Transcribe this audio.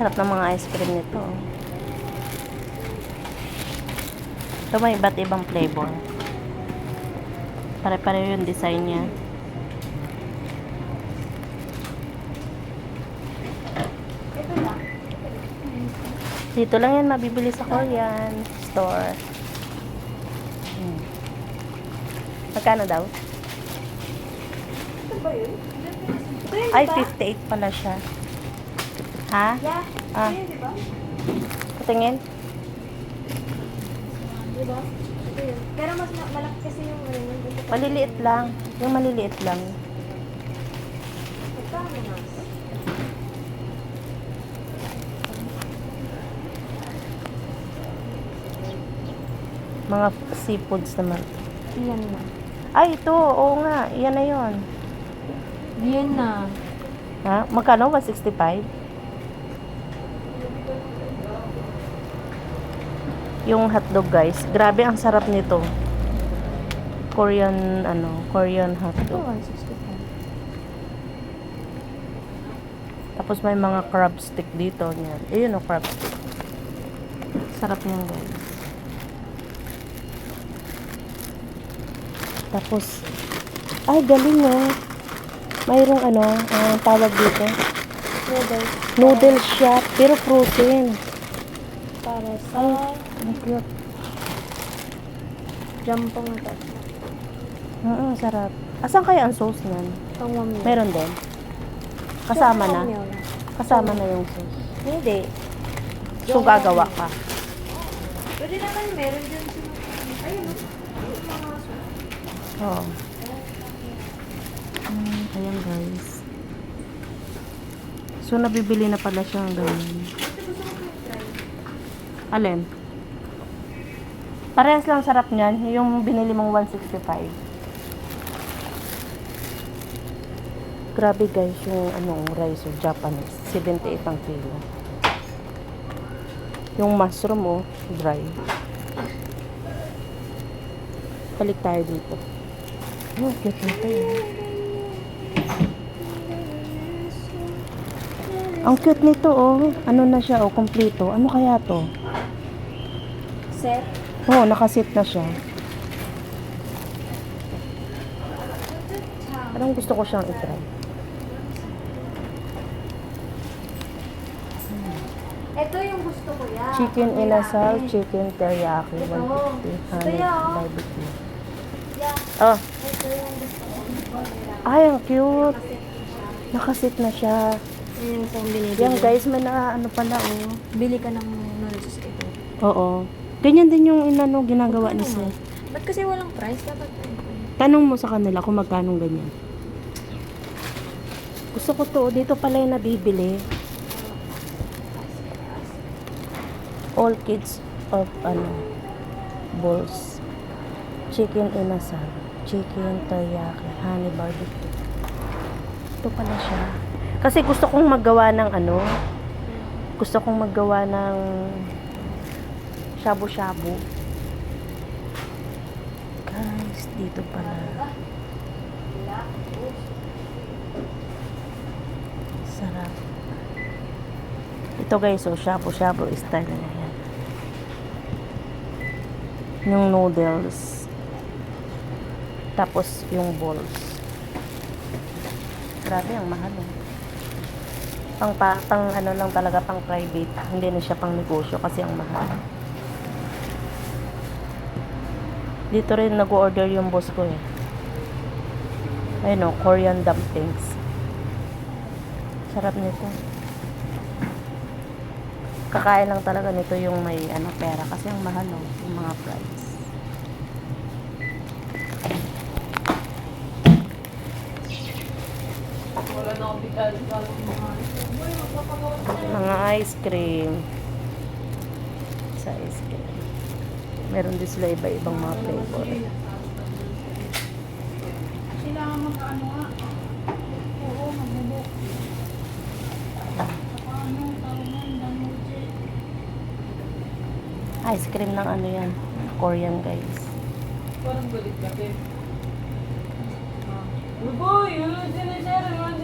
Sarap ng mga ice cream nito. Ito may iba't ibang flavor. Pare-pareho yung design niya. Dito lang yan mabibili sa Korean store. Magkano daw? Ito ba yun? Ay, 58 pala siya. Ha? Yeah. Ah. Ito yun, diba? Patingin? Diba? Ito yun. Pero mas malaki kasi yung ano yun. Maliliit lang. Yung maliliit lang. Magkano mas? Mga seafoods naman. Yan na. Ay, ito. Oo nga. Yan na yun. Yan na. Ha? Magkano? 165? Yung hotdog, guys. Grabe, ang sarap nito. Korean, Korean Ito, hotdog. 165. Tapos may mga crab stick dito. Yan. Ayun o, crab stick. Sarap yan, guys. Tapos, ay, galing o. Mayroong tawag dito. Noodles. Noodles shop, pero frozen. Para sa Ang cute. jampong ito. Sarap. Asan kaya ang sauce niyan? Pangwam yun. Meron din. Kasama na. Pangwam yun. Kasama na yung sauce. Hindi. So, gagawa ka. Pwede naman meron dyan sila. Ayun o. Yung mga Oo. Ayan, guys. So, nabibili na pala siya ang ganyan. Alin? Parehas lang sarap niyan. Yung binili mong 165. Grabe, guys, yung rice o Japanese. 78 ang kilo. Yung mushroom dry. Balik tayo dito. Oh, cute nito yun. Ang cute nito Ano na siya kompleto. Ano kaya to? set. Nakasit na siya. Parang gusto ko siyang i-try. Ito yung gusto ko yan. Chicken inasal, chicken teriyaki, Ito. 150, honey, Ito yun. barbecue. Yeah. Oh, Ito yung gusto ko. ay, ang cute. Nakasit na siya. Yung kung binibili. Yan, guys, may pala, Bili ka ng noodles ito. Oo. Ganyan din yung ginagawa ni Sir. Ba't kasi walang price? Dapat Tanong mo sa kanila kung magkano ganyan. Gusto ko to. Dito pala yung nabibili. All kids of balls. Chicken inasal. Chicken teriyaki. Honey barbecue. Ito pala siya. Kasi gusto kong maggawa ng Gusto kong maggawa ng shabu-shabu. Guys, dito pala. Sarap. Ito, guys, shabu-shabu style na yan. Yung noodles. Tapos yung balls. Grabe, ang mahal pang lang talaga, pang private. Hindi na siya pang negosyo kasi ang mahal. Dito rin nag-order yung boss ko Ayun Korean dumplings. Sarap nito. Kakain lang talaga nito yung may pera kasi ang mahal yung mga price. Mga ice cream. Sa ice cream. Meron din sila iba-ibang mga flavor. kailangan magkaano nga. Oo, magbubuk. Ice cream ng yan. Korean, guys. Parang galit ka, Tim. Uy, boy! Yun, sinasara naman